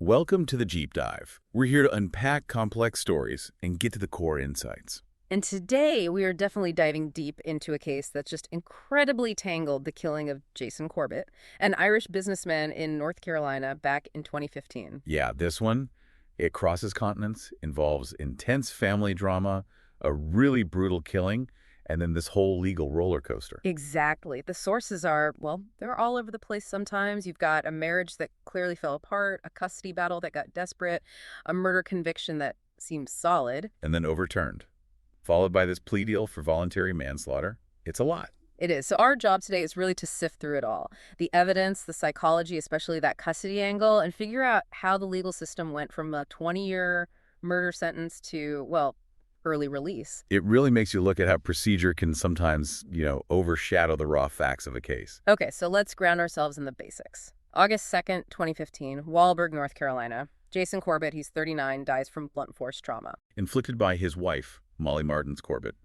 Welcome to the Jeep Dive. We're here to unpack complex stories and get to the core insights. And today we are definitely diving deep into a case that's just incredibly tangled, the killing of Jason Corbett, an Irish businessman in North Carolina back in 2015. Yeah, this one, it crosses continents, involves intense family drama, a really brutal killing, and then this whole legal roller coaster. Exactly. The sources are, well, they're all over the place sometimes. You've got a marriage that clearly fell apart, a custody battle that got desperate, a murder conviction that seems solid. And then overturned, followed by this plea deal for voluntary manslaughter. It's a lot. It is. So our job today is really to sift through it all. The evidence, the psychology, especially that custody angle, and figure out how the legal system went from a 20-year murder sentence to, well, early release. It really makes you look at how procedure can sometimes, overshadow the raw facts of a case. Okay, so let's ground ourselves in the basics. August 2nd, 2015, Wahlberg, North Carolina. Jason Corbett, he's 39, dies from blunt force trauma. Inflicted by his wife, Molly Martins Corbett,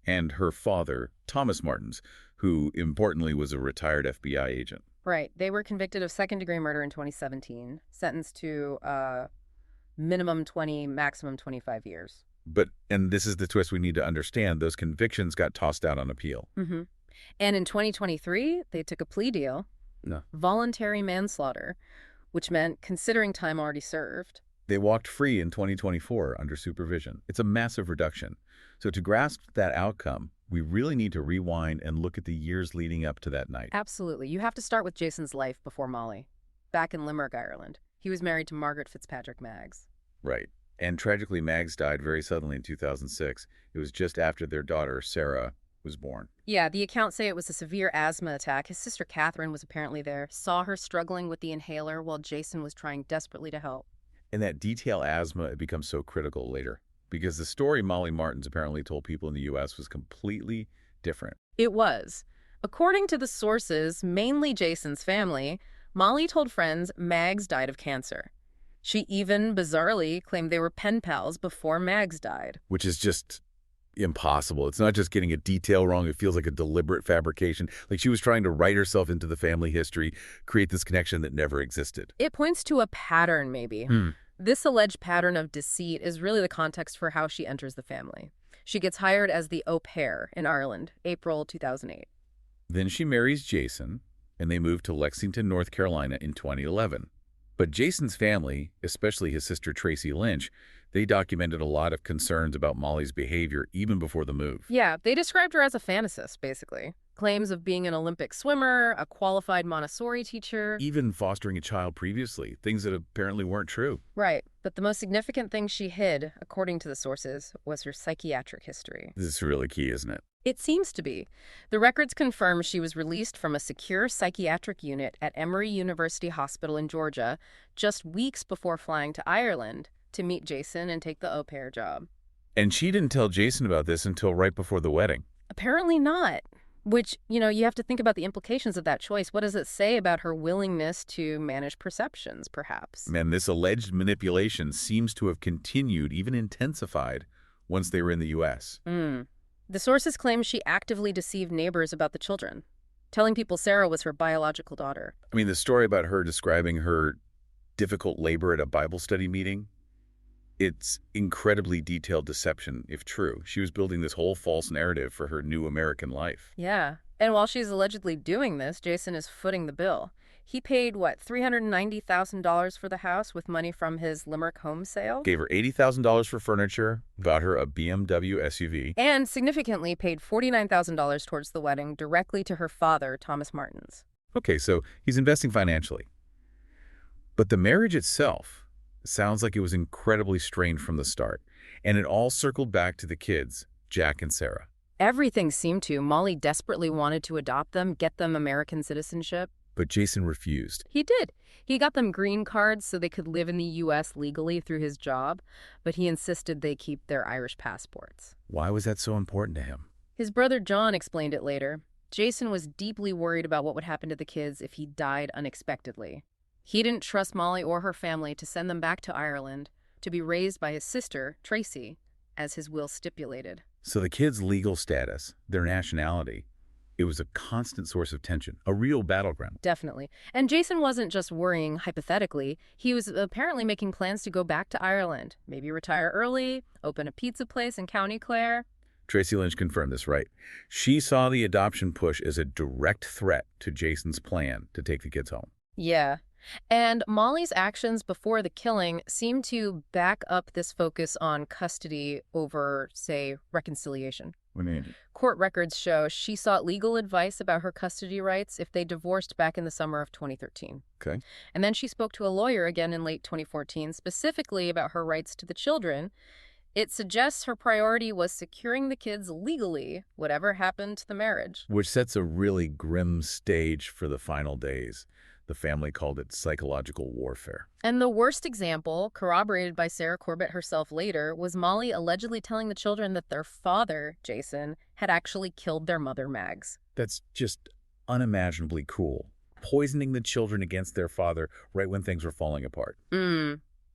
and her father, Thomas Martins, who, importantly, was a retired FBI agent. Right. They were convicted of second-degree murder in 2017, sentenced to minimum 20, maximum 25 years. But, and this is the twist we need to understand, those convictions got tossed out on appeal. Mm-hmm. And in 2023, they took a plea deal, voluntary manslaughter, which meant considering time already served. They walked free in 2024 under supervision. It's a massive reduction. So to grasp that outcome, we really need to rewind and look at the years leading up to that night. Absolutely. You have to start with Jason's life before Molly. Back in Limerick, Ireland, he was married to Margaret Fitzpatrick Maggs. Right. And tragically, Maggs died very suddenly in 2006. It was just after their daughter, Sarah, was born. Yeah, the accounts say it was a severe asthma attack. His sister Catherine was apparently there, saw her struggling with the inhaler while Jason was trying desperately to help. And that detail asthma, it becomes so critical later, because the story Molly Martins apparently told people in the U.S. was completely different. It was. According to the sources, mainly Jason's family, Molly told friends Maggs died of cancer. She even, bizarrely, claimed they were pen pals before Maggs died. Which is just impossible. It's not just getting a detail wrong. It feels like a deliberate fabrication. Like she was trying to write herself into the family history, create this connection that never existed. It points to a pattern, maybe. This alleged pattern of deceit is really the context for how she enters the family. She gets hired as the au pair in Ireland, April 2008. Then she marries Jason, and they move to Lexington, North Carolina in 2011. But Jason's family, especially his sister Tracy Lynch, they documented a lot of concerns about Molly's behavior even before the move. Yeah, they described her as a fantasist, basically. Claims of being an Olympic swimmer, a qualified Montessori teacher. Even fostering a child previously, things that apparently weren't true. Right, but the most significant thing she hid, according to the sources, was her psychiatric history. This is really key, isn't it? It seems to be. The records confirm she was released from a secure psychiatric unit at Emory University Hospital in Georgia just weeks before flying to Ireland to meet Jason and take the au pair job. And she didn't tell Jason about this until right before the wedding. Apparently not. Which, you have to think about the implications of that choice. What does it say about her willingness to manage perceptions, perhaps? And this alleged manipulation seems to have continued, even intensified, once they were in the U.S. The sources claim she actively deceived neighbors about the children, telling people Sarah was her biological daughter. I mean, the story about her describing her difficult labor at a Bible study meeting, it's incredibly detailed deception, if true. She was building this whole false narrative for her new American life. Yeah, and while she's allegedly doing this, Jason is footing the bill. He paid, $390,000 for the house with money from his Limerick home sale? Gave her $80,000 for furniture, bought her a BMW SUV. And significantly paid $49,000 towards the wedding directly to her father, Thomas Martins. Okay, so he's investing financially. But the marriage itself sounds like it was incredibly strained from the start. And it all circled back to the kids, Jack and Sarah. Everything seemed to. Molly desperately wanted to adopt them, get them American citizenship. But Jason refused. He did. He got them green cards so they could live in the U.S. legally through his job, but he insisted they keep their Irish passports. Why was that so important to him? His brother John explained it later. Jason was deeply worried about what would happen to the kids if he died unexpectedly. He didn't trust Molly or her family to send them back to Ireland to be raised by his sister, Tracy, as his will stipulated. So the kids' legal status, their nationality, It was a constant source of tension, a real battleground. Definitely. And Jason wasn't just worrying hypothetically. He was apparently making plans to go back to Ireland, maybe retire early, open a pizza place in County Clare. Tracy Lynch confirmed this, right? She saw the adoption push as a direct threat to Jason's plan to take the kids home. Yeah. And Molly's actions before the killing seem to back up this focus on custody over, say, reconciliation. What do you mean? Court records show she sought legal advice about her custody rights if they divorced back in the summer of 2013. Okay. And then she spoke to a lawyer again in late 2014, specifically about her rights to the children. It suggests her priority was securing the kids legally, whatever happened to the marriage. Which sets a really grim stage for the final days. The family called it psychological warfare. And the worst example, corroborated by Sarah Corbett herself later, was Molly allegedly telling the children that their father, Jason, had actually killed their mother, Mags. That's just unimaginably cruel. Poisoning the children against their father right when things were falling apart.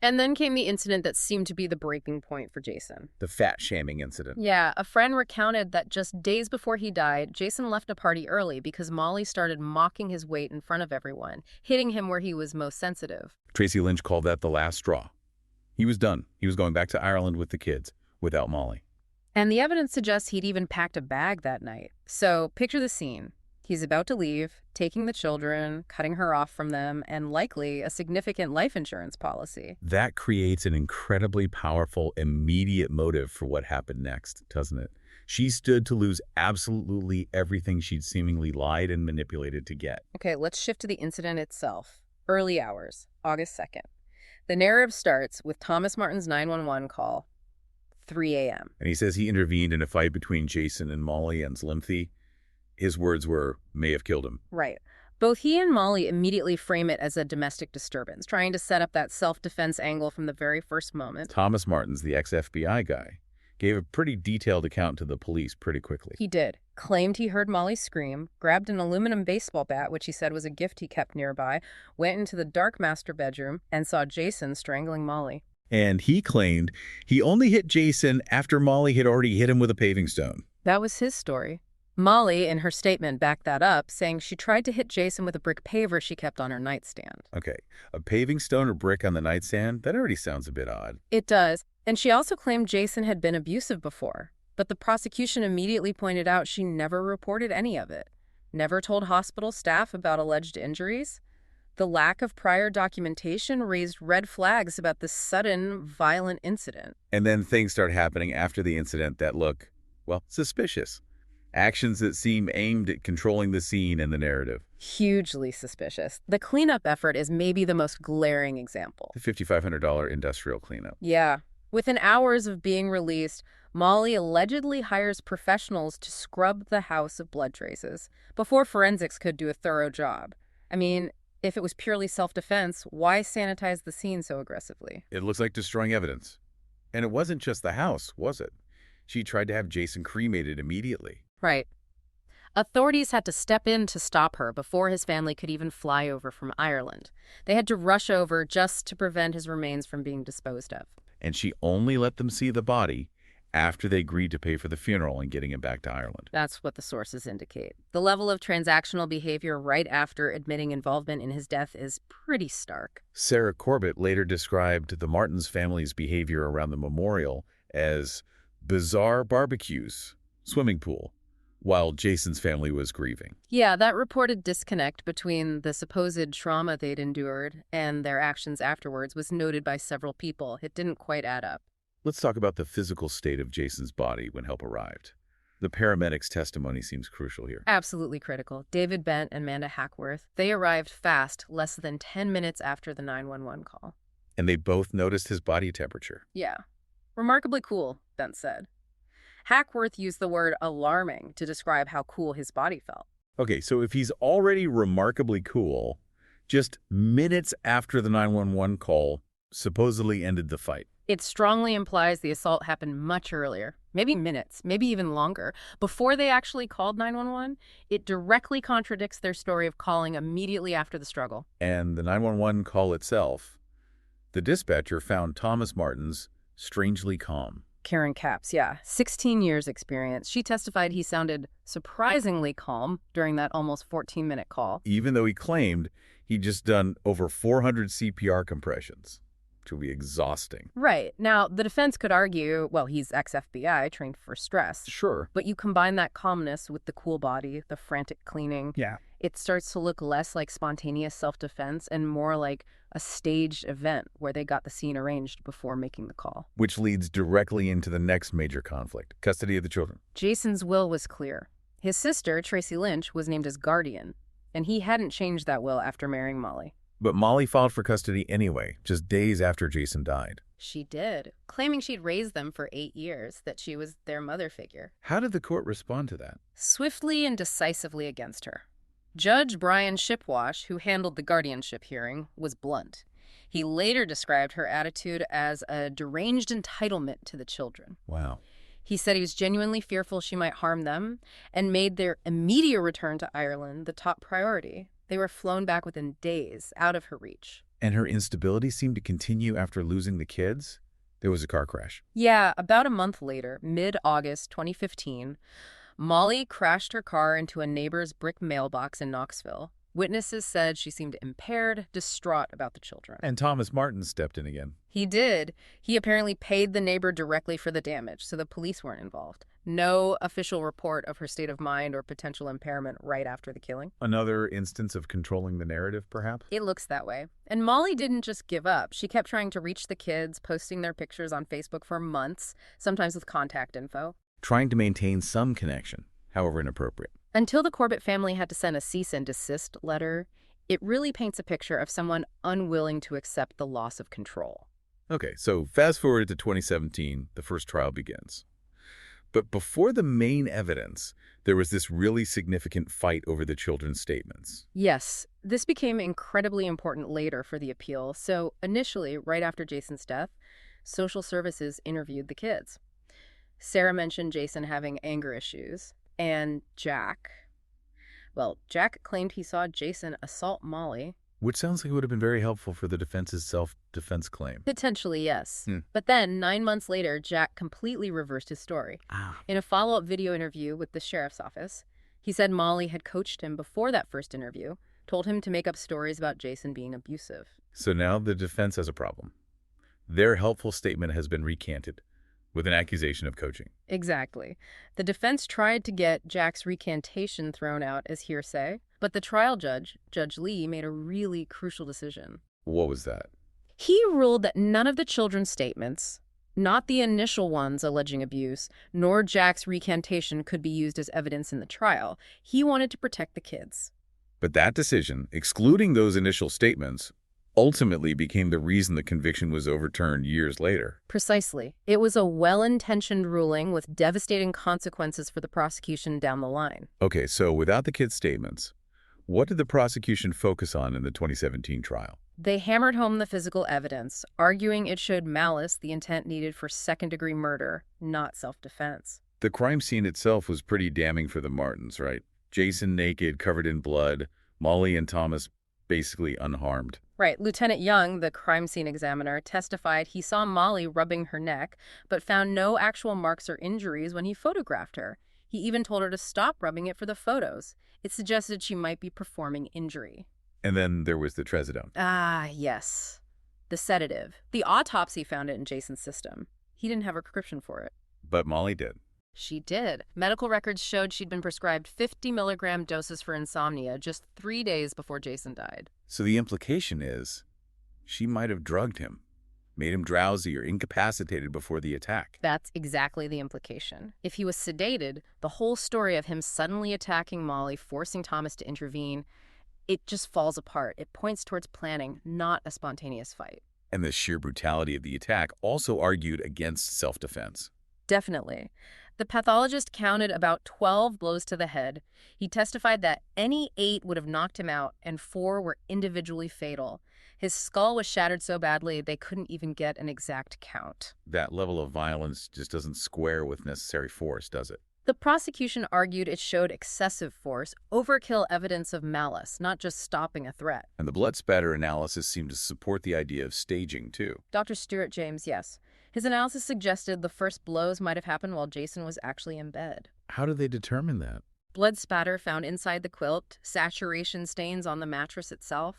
And then came the incident that seemed to be the breaking point for Jason. The fat shaming incident. Yeah, a friend recounted that just days before he died, Jason left a party early because Molly started mocking his weight in front of everyone, hitting him where he was most sensitive. Tracy Lynch called that the last straw. He was done. He was going back to Ireland with the kids, without Molly. And the evidence suggests he'd even packed a bag that night. So picture the scene. He's about to leave, taking the children, cutting her off from them, and likely a significant life insurance policy. That creates an incredibly powerful, immediate motive for what happened next, doesn't it? She stood to lose absolutely everything she'd seemingly lied and manipulated to get. Okay, let's shift to the incident itself. Early hours, August 2nd. The narrative starts with Thomas Martin's 911 call, 3 a.m. And he says he intervened in a fight between Jason and Molly and Zlimthy. His words were, may have killed him. Right. Both he and Molly immediately frame it as a domestic disturbance, trying to set up that self-defense angle from the very first moment. Thomas Martins, the ex-FBI guy, gave a pretty detailed account to the police pretty quickly. He did. Claimed he heard Molly scream, grabbed an aluminum baseball bat, which he said was a gift he kept nearby, went into the dark master bedroom, and saw Jason strangling Molly. And he claimed he only hit Jason after Molly had already hit him with a paving stone. That was his story. Molly, in her statement, backed that up, saying she tried to hit Jason with a brick paver she kept on her nightstand. Okay, a paving stone or brick on the nightstand? That already sounds a bit odd. It does. And she also claimed Jason had been abusive before. But the prosecution immediately pointed out she never reported any of it. Never told hospital staff about alleged injuries. The lack of prior documentation raised red flags about this sudden, violent incident. And then things start happening after the incident that look, well, suspicious. Actions that seem aimed at controlling the scene and the narrative. Hugely suspicious. The cleanup effort is maybe the most glaring example. The $5,500 industrial cleanup. Yeah. Within hours of being released, Molly allegedly hires professionals to scrub the house of blood traces before forensics could do a thorough job. I mean, if it was purely self-defense, why sanitize the scene so aggressively? It looks like destroying evidence. And it wasn't just the house, was it? She tried to have Jason cremated immediately. Right. Authorities had to step in to stop her before his family could even fly over from Ireland. They had to rush over just to prevent his remains from being disposed of. And she only let them see the body after they agreed to pay for the funeral and getting him back to Ireland. That's what the sources indicate. The level of transactional behavior right after admitting involvement in his death is pretty stark. Sarah Corbett later described the Martins family's behavior around the memorial as bizarre barbecues, swimming pool, while Jason's family was grieving. Yeah, that reported disconnect between the supposed trauma they'd endured and their actions afterwards was noted by several people. It didn't quite add up. Let's talk about the physical state of Jason's body when help arrived. The paramedics' testimony seems crucial here. Absolutely critical. David Bent and Amanda Hackworth, they arrived fast, less than 10 minutes after the 911 call. And they both noticed his body temperature. Yeah. Remarkably cool, Bent said. Hackworth used the word alarming to describe how cool his body felt. Okay, so if he's already remarkably cool, just minutes after the 911 call supposedly ended the fight. It strongly implies the assault happened much earlier, maybe minutes, maybe even longer. Before they actually called 911, it directly contradicts their story of calling immediately after the struggle. And the 911 call itself, the dispatcher found Thomas Martins strangely calm. Karen Capps, yeah. 16 years experience. She testified he sounded surprisingly calm during that almost 14-minute call. Even though he claimed he'd just done over 400 CPR compressions, which will be exhausting. Right. Now, the defense could argue, well, he's ex-FBI, trained for stress. Sure. But you combine that calmness with the cool body, the frantic cleaning. Yeah. It starts to look less like spontaneous self-defense and more like a staged event where they got the scene arranged before making the call. Which leads directly into the next major conflict, custody of the children. Jason's will was clear. His sister, Tracy Lynch, was named as guardian, and he hadn't changed that will after marrying Molly. But Molly filed for custody anyway, just days after Jason died. She did, claiming she'd raised them for 8 years, that she was their mother figure. How did the court respond to that? Swiftly and decisively against her. Judge Brian Shipwash, who handled the guardianship hearing, was blunt. He later described her attitude as a deranged entitlement to the children. Wow. He said he was genuinely fearful she might harm them and made their immediate return to Ireland the top priority. They were flown back within days, out of her reach. And her instability seemed to continue after losing the kids? There was a car crash. Yeah, about a month later, mid-August 2015, Molly crashed her car into a neighbor's brick mailbox in Knoxville. Witnesses said she seemed impaired, distraught about the children. And Thomas Martin stepped in again. He did. He apparently paid the neighbor directly for the damage, so the police weren't involved. No official report of her state of mind or potential impairment right after the killing. Another instance of controlling the narrative, perhaps? It looks that way. And Molly didn't just give up. She kept trying to reach the kids, posting their pictures on Facebook for months, sometimes with contact info. Trying to maintain some connection, however inappropriate. Until the Corbett family had to send a cease and desist letter, it really paints a picture of someone unwilling to accept the loss of control. Okay, so fast forward to 2017, the first trial begins. But before the main evidence, there was this really significant fight over the children's statements. Yes, this became incredibly important later for the appeal. So initially, right after Jason's death, social services interviewed the kids. Sarah mentioned Jason having anger issues. And Jack claimed he saw Jason assault Molly. Which sounds like it would have been very helpful for the defense's self-defense claim. Potentially, yes. But then, 9 months later, Jack completely reversed his story. In a follow-up video interview with the sheriff's office, he said Molly had coached him before that first interview, told him to make up stories about Jason being abusive. So now the defense has a problem. Their helpful statement has been recanted with an accusation of coaching. Exactly. The defense tried to get Jack's recantation thrown out as hearsay, but the trial judge, Judge Lee, made a really crucial decision. What was that? He ruled that none of the children's statements, not the initial ones alleging abuse, nor Jack's recantation could be used as evidence in the trial. He wanted to protect the kids. But that decision, excluding those initial statements, ultimately became the reason the conviction was overturned years later. Precisely. It was a well-intentioned ruling with devastating consequences for the prosecution down the line. Okay, so without the kids' statements, what did the prosecution focus on in the 2017 trial? They hammered home the physical evidence, arguing it showed malice, the intent needed for second-degree murder, not self-defense. The crime scene itself was pretty damning for the Martins, right? Jason naked, covered in blood, Molly and Thomas basically unharmed. Right. Lieutenant Young, the crime scene examiner, testified he saw Molly rubbing her neck, but found no actual marks or injuries when he photographed her. He even told her to stop rubbing it for the photos. It suggested she might be performing injury. And then there was the trazodone. Ah, yes. The sedative. The autopsy found it in Jason's system. He didn't have a prescription for it. But Molly did. She did. Medical records showed she'd been prescribed 50-milligram doses for insomnia just 3 days before Jason died. So the implication is she might have drugged him, made him drowsy or incapacitated before the attack. That's exactly the implication. If he was sedated, the whole story of him suddenly attacking Molly, forcing Thomas to intervene, it just falls apart. It points towards planning, not a spontaneous fight. And the sheer brutality of the attack also argued against self-defense. Definitely. The pathologist counted about 12 blows to the head. He testified that any 8 would have knocked him out, and 4 were individually fatal. His skull was shattered so badly they couldn't even get an exact count. That level of violence just doesn't square with necessary force, does it? The prosecution argued it showed excessive force, overkill evidence of malice, not just stopping a threat. And the blood spatter analysis seemed to support the idea of staging, too. Dr. Stuart James, yes. His analysis suggested the first blows might have happened while Jason was actually in bed. How do they determine that? Blood spatter found inside the quilt, saturation stains on the mattress itself.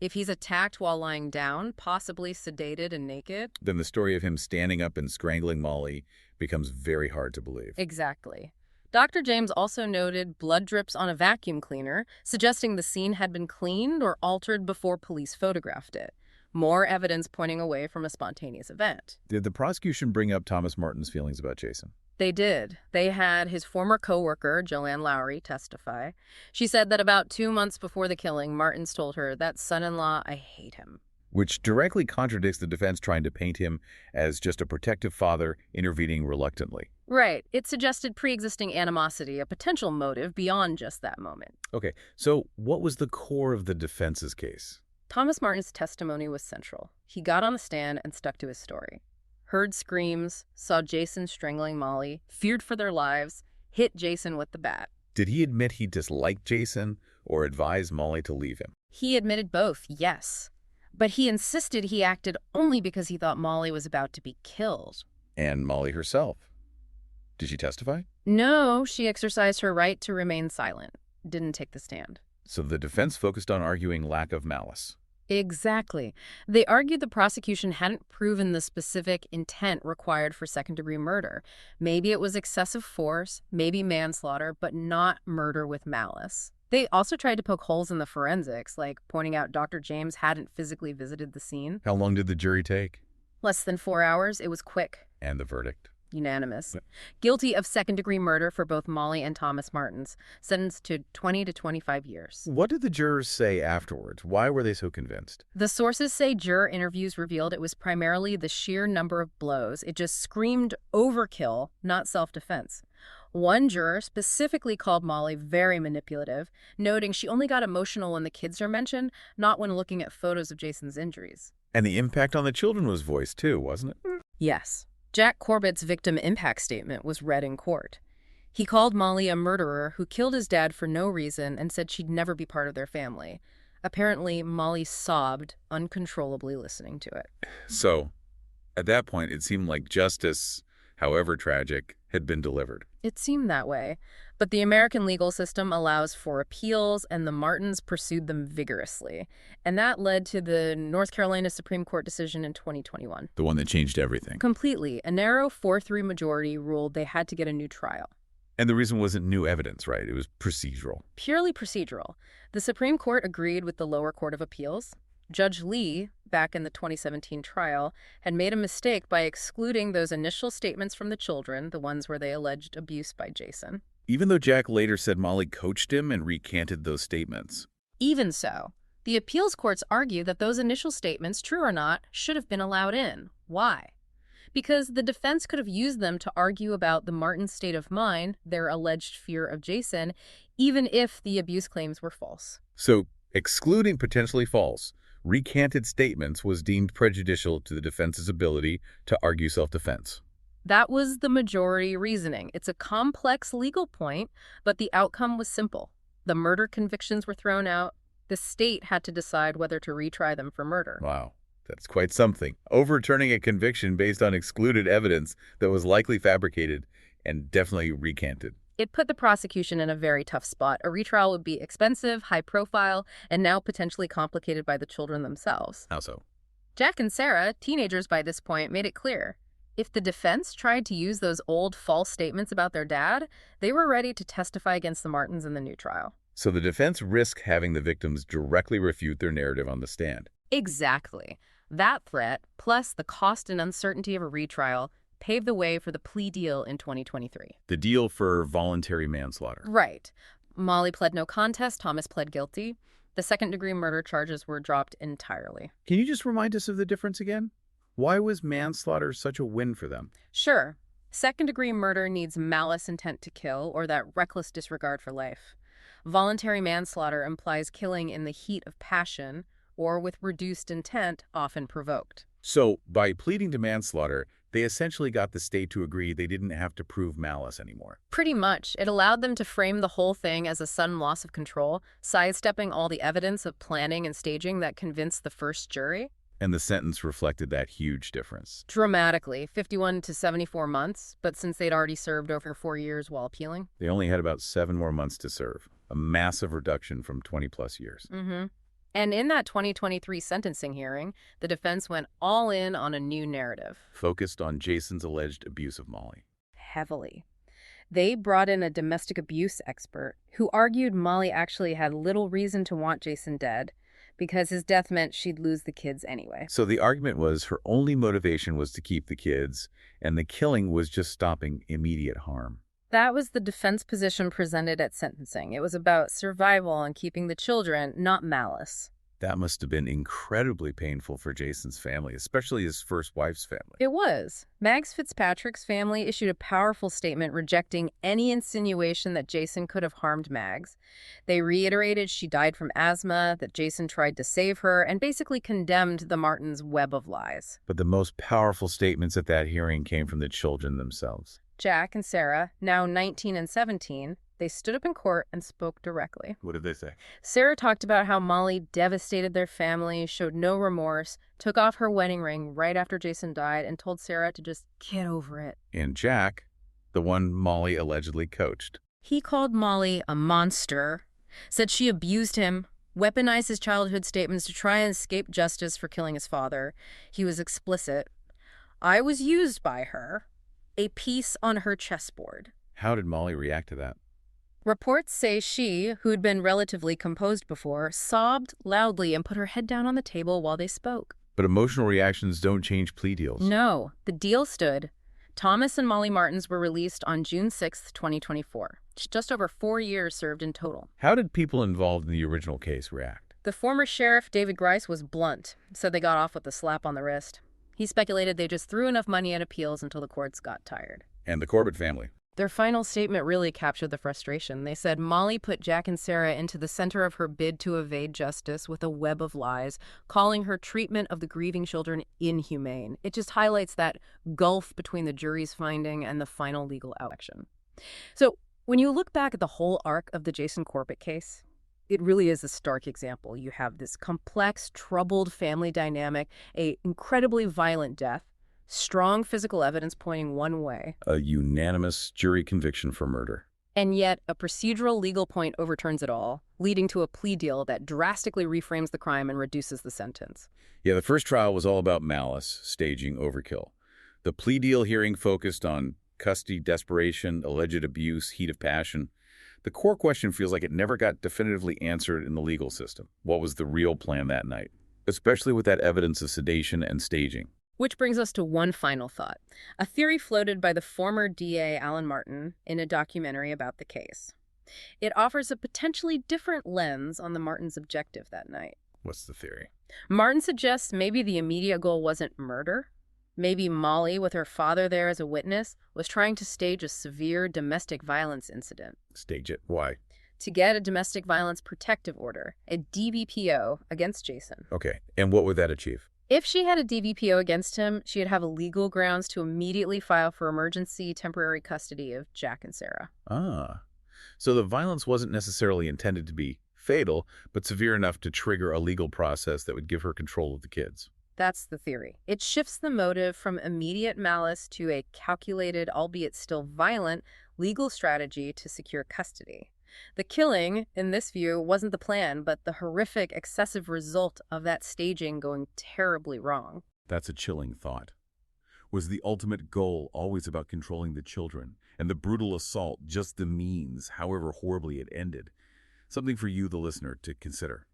If he's attacked while lying down, possibly sedated and naked. Then the story of him standing up and strangling Molly becomes very hard to believe. Exactly. Dr. James also noted blood drips on a vacuum cleaner, suggesting the scene had been cleaned or altered before police photographed it. More evidence pointing away from a spontaneous event. Did the prosecution bring up Thomas Martin's feelings about Jason? They did. They had his former co-worker, Joanne Lowry, testify. She said that about 2 months before the killing, Martins told her, "That son-in-law, I hate him." Which directly contradicts the defense trying to paint him as just a protective father intervening reluctantly. Right. It suggested pre-existing animosity, a potential motive beyond just that moment. Okay, so what was the core of the defense's case? Thomas Martin's testimony was central. He got on the stand and stuck to his story. Heard screams, saw Jason strangling Molly, feared for their lives, hit Jason with the bat. Did he admit he disliked Jason or advise Molly to leave him? He admitted both, yes. But he insisted he acted only because he thought Molly was about to be killed. And Molly herself? Did she testify? No, she exercised her right to remain silent. Didn't take the stand. So the defense focused on arguing lack of malice. Exactly. They argued the prosecution hadn't proven the specific intent required for second-degree murder. Maybe it was excessive force, maybe manslaughter, but not murder with malice. They also tried to poke holes in the forensics, like pointing out Dr. James hadn't physically visited the scene. How long did the jury take? Less than 4 hours. It was quick. And the verdict? Unanimous. Guilty of second-degree murder for both Molly and Thomas Martins, sentenced to 20 to 25 years. What did the jurors say afterwards? Why were they so convinced? The sources say juror interviews revealed it was primarily the sheer number of blows. It just screamed overkill, not self-defense. One juror specifically called Molly very manipulative, noting she only got emotional when the kids are mentioned, not when looking at photos of Jason's injuries. And the impact on the children was voiced too, wasn't it? Yes. Jack Corbett's victim impact statement was read in court. He called Molly a murderer who killed his dad for no reason and said she'd never be part of their family. Apparently, Molly sobbed uncontrollably listening to it. So, at that point, it seemed like justice, however tragic, had been delivered. It seemed that way, but the American legal system allows for appeals, and the Martins pursued them vigorously. And that led to the North Carolina Supreme Court decision in 2021. The one that changed everything. Completely. A narrow 4-3 majority ruled they had to get a new trial. And the reason wasn't new evidence, right? It was procedural. Purely procedural. The Supreme Court agreed with the lower court of appeals. Judge Lee, back in the 2017 trial, had made a mistake by excluding those initial statements from the children, the ones where they alleged abuse by Jason. Even though Jack later said Molly coached him and recanted those statements. Even so, the appeals courts argue that those initial statements, true or not, should have been allowed in. Why? Because the defense could have used them to argue about the Martins' state of mind, their alleged fear of Jason, even if the abuse claims were false. So, excluding potentially false, recanted statements was deemed prejudicial to the defense's ability to argue self-defense. That was the majority reasoning. It's a complex legal point, but the outcome was simple. The murder convictions were thrown out. The state had to decide whether to retry them for murder. Wow, that's quite something. Overturning a conviction based on excluded evidence that was likely fabricated and definitely recanted. It put the prosecution in a very tough spot. A retrial would be expensive, high profile, and now potentially complicated by the children themselves. How so? Jack and Sarah, teenagers by this point, made it clear. If the defense tried to use those old false statements about their dad, they were ready to testify against the Martins in the new trial. So the defense risked having the victims directly refute their narrative on the stand. Exactly. That threat, plus the cost and uncertainty of a retrial, paved the way for the plea deal in 2023. The deal for voluntary manslaughter. Right. Molly pled no contest, Thomas pled guilty. The second-degree murder charges were dropped entirely. Can you just remind us of the difference again? Why was manslaughter such a win for them? Sure. Second-degree murder needs malice intent to kill or that reckless disregard for life. Voluntary manslaughter implies killing in the heat of passion or with reduced intent, often provoked. So, by pleading to manslaughter, they essentially got the state to agree they didn't have to prove malice anymore. Pretty much. It allowed them to frame the whole thing as a sudden loss of control, sidestepping all the evidence of planning and staging that convinced the first jury. And the sentence reflected that huge difference. Dramatically, 51 to 74 months, but since they'd already served over 4 years while appealing. They only had about 7 more months to serve, a massive reduction from 20-plus years. And in that 2023 sentencing hearing, the defense went all in on a new narrative. Focused on Jason's alleged abuse of Molly. Heavily. They brought in a domestic abuse expert who argued Molly actually had little reason to want Jason dead because his death meant she'd lose the kids anyway. So the argument was her only motivation was to keep the kids, and the killing was just stopping immediate harm. That was the defense position presented at sentencing. It was about survival and keeping the children, not malice. That must have been incredibly painful for Jason's family, especially his first wife's family. It was. Mags Fitzpatrick's family issued a powerful statement rejecting any insinuation that Jason could have harmed Mags. They reiterated she died from asthma, that Jason tried to save her, and basically condemned the Martins' web of lies. But the most powerful statements at that hearing came from the children themselves. Jack and Sarah, now 19 and 17, they stood up in court and spoke directly. What did they say? Sarah talked about how Molly devastated their family, showed no remorse, took off her wedding ring right after Jason died, and told Sarah to just get over it. And Jack, the one Molly allegedly coached. He called Molly a monster, said she abused him, weaponized his childhood statements to try and escape justice for killing his father. He was explicit. I was used by her, a piece on her chessboard. How did Molly react to that? Reports say she, who'd been relatively composed before, sobbed loudly and put her head down on the table while they spoke. But emotional reactions don't change plea deals. No, the deal stood. Thomas and Molly Martins were released on June 6, 2024. Just over 4 years served in total. How did people involved in the original case react? The former sheriff, David Grice, was blunt, said they got off with a slap on the wrist. He speculated they just threw enough money at appeals until the courts got tired. And the Corbett family? Their final statement really captured the frustration. They said Molly put Jack and Sarah into the center of her bid to evade justice with a web of lies, calling her treatment of the grieving children inhumane. It just highlights that gulf between the jury's finding and the final legal action. So when you look back at the whole arc of the Jason Corbett case, it really is a stark example. You have this complex, troubled family dynamic, an incredibly violent death, strong physical evidence pointing one way. A unanimous jury conviction for murder. And yet, a procedural legal point overturns it all, leading to a plea deal that drastically reframes the crime and reduces the sentence. Yeah, the first trial was all about malice, staging, overkill. The plea deal hearing focused on custody, desperation, alleged abuse, heat of passion. The core question feels like it never got definitively answered in the legal system. What was the real plan that night? Especially with that evidence of sedation and staging. Which brings us to one final thought, a theory floated by the former DA Alan Martin in a documentary about the case. It offers a potentially different lens on the Martins' objective that night. What's the theory? Martin suggests maybe the immediate goal wasn't murder. Maybe Molly, with her father there as a witness, was trying to stage a severe domestic violence incident. Stage it. Why? To get a domestic violence protective order, a DVPO, against Jason. Okay, and what would that achieve? If she had a DVPO against him, she'd have a legal grounds to immediately file for emergency temporary custody of Jack and Sarah. Ah, so the violence wasn't necessarily intended to be fatal, but severe enough to trigger a legal process that would give her control of the kids. That's the theory. It shifts the motive from immediate malice to a calculated, albeit still violent, legal strategy to secure custody. The killing, in this view, wasn't the plan, but the horrific, excessive result of that staging going terribly wrong. That's a chilling thought. Was the ultimate goal always about controlling the children, and the brutal assault just the means, however horribly it ended? Something for you, the listener, to consider.